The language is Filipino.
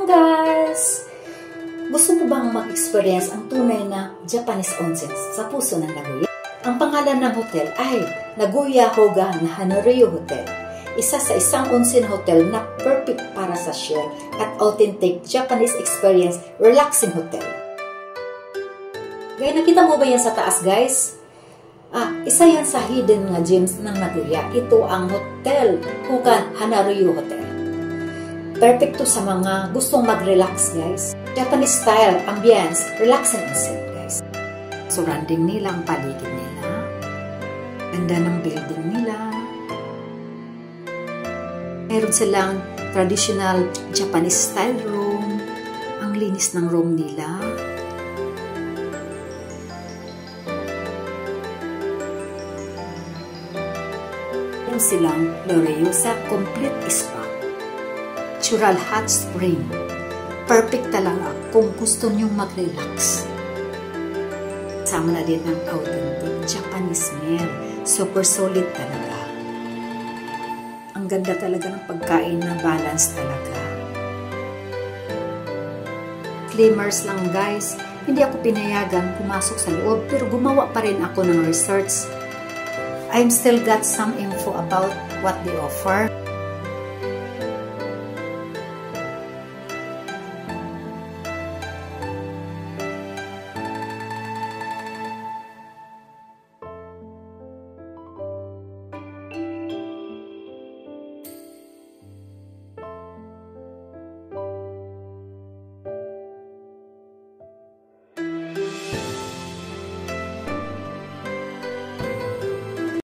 Welcome guys! Gusto mo bang mag-experience ang tunay na Japanese onsen sa puso ng Nagoya? Ang pangalan ng hotel ay Nagoya Hoga Hanaryu Hotel. Isa sa isang onsen hotel na perfect para sa chill at authentic Japanese experience relaxing hotel. Gaya nakita mo ba yan sa taas guys? Isa yan sa hidden nga gems ng Nagoya. Ito ang Hotel Hoga Hanaryu Hotel. Perfect to sa mga gustong mag-relax guys. Japanese style, ambience, relaxing onsen guys. Surrounding nila ang paligid nila. Ganda ng building nila. Meron silang traditional Japanese style room. Ang linis ng room nila. Meron silang Gloriosa Complete Spa. Natural hot spring. Perfect talaga kung gusto nyong mag-relax. Sama na din ng authentic Japanese meal. Super solid talaga. Ang ganda talaga ng pagkain na balance talaga. Disclaimers lang guys, hindi ako pinayagan pumasok sa loob pero gumawa pa rin ako ng research. I'm still got some info about what they offer.